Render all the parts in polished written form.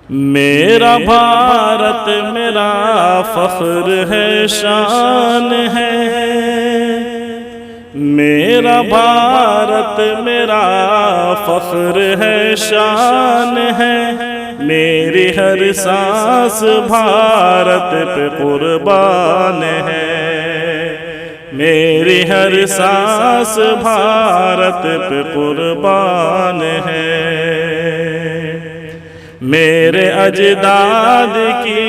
میرا بھارت میرا فخر ہے، شان ہے۔ میرا بھارت میرا فخر ہے، شان ہے۔ میری ہر سانس بھارت پہ قربان ہے، میری ہر سانس بھارت پہ قربان ہے۔ میرے اجداد کی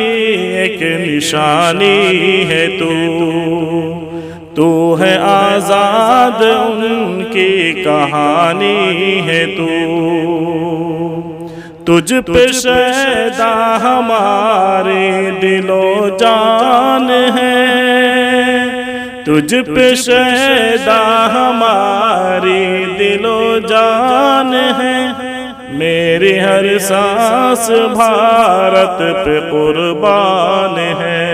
ایک نشانی ہے تو ہے آزاد، ان کی کہانی ہے تو۔ تجھ پہ شیدا ہماری دل و جان ہے، تجھ پہ شیدا ہماری دل و جان ہے۔ میری ہر سانس بھارت پہ قربان ہے،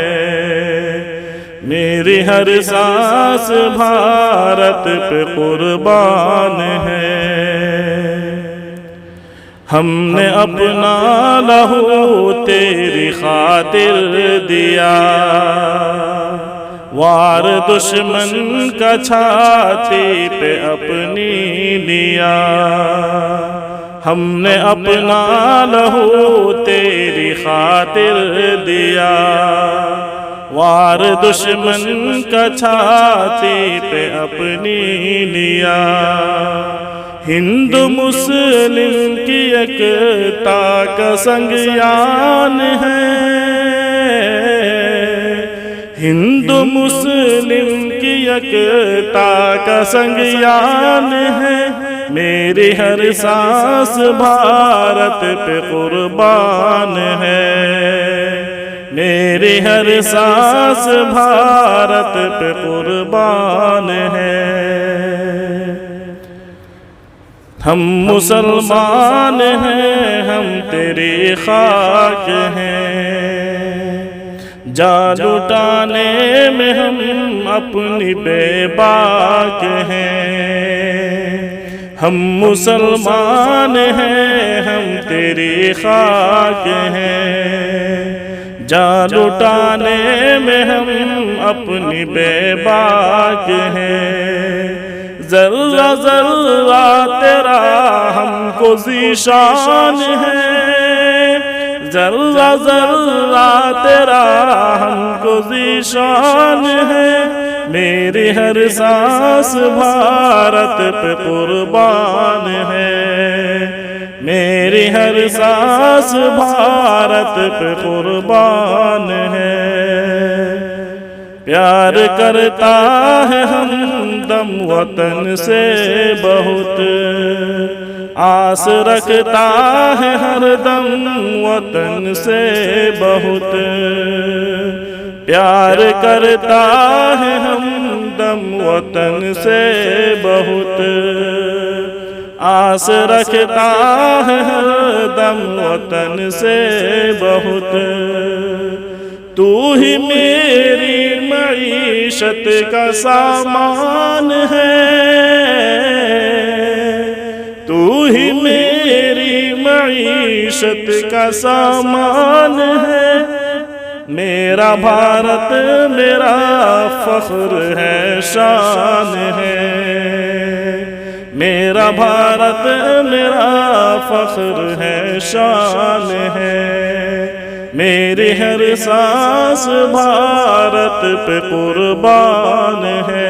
میری ہر سانس بھارت پہ قربان ہے۔ ہم نے اپنا لہو تیری خاطر دیا، وار دشمن کا چھاتی پہ اپنی لیا۔ ہم نے اپنا لہو تیری خاطر دیا، وار دشمن کا چھاتی پہ اپنی لیا۔ ہند مسلم کی ایکتا کا سنگیان ہے، ہند مسلم کی ایکتا کا سنگیان ہے۔ میری ہر سانس بھارت پہ قربان ہے، میری ہر سانس بھارت پہ قربان ہے۔ ہم مسلمان ہیں، ہم تیری خاک ہیں، جان لٹانے میں ہم اپنی بے باک ہیں۔ ہم مسلمان ہیں، ہم تیری خاک ہیں، جان لٹانے میں ہم اپنی بے باک ہیں۔ ذرہ ذرہ تیرا ہم کو ذیشان ہے، ذرہ ذرہ تیرا ہم کو ذیشان ہے۔ میری ہر سانس بھارت پہ قربان ہے، میری ہر سانس بھارت پہ قربان ہے۔ پیار کرتا ہے ہمدم وطن سے بہت، آس رکھتا ہے ہر دم وطن سے بہت۔ پیار کرتا ہے ہمدم وطن سے بہت، آس رکھتا ہے ہر دم وطن سے بہت۔ تو ہی میری معیشت کا سامان ہے، تو ہی میری معیشت کا سامان ہے۔ میرا بھارت میرا فخر ہے، شان ہے، میرا بھارت میرا فخر ہے، شان ہے۔ میری ہر سانس بھارت پہ قربان ہے۔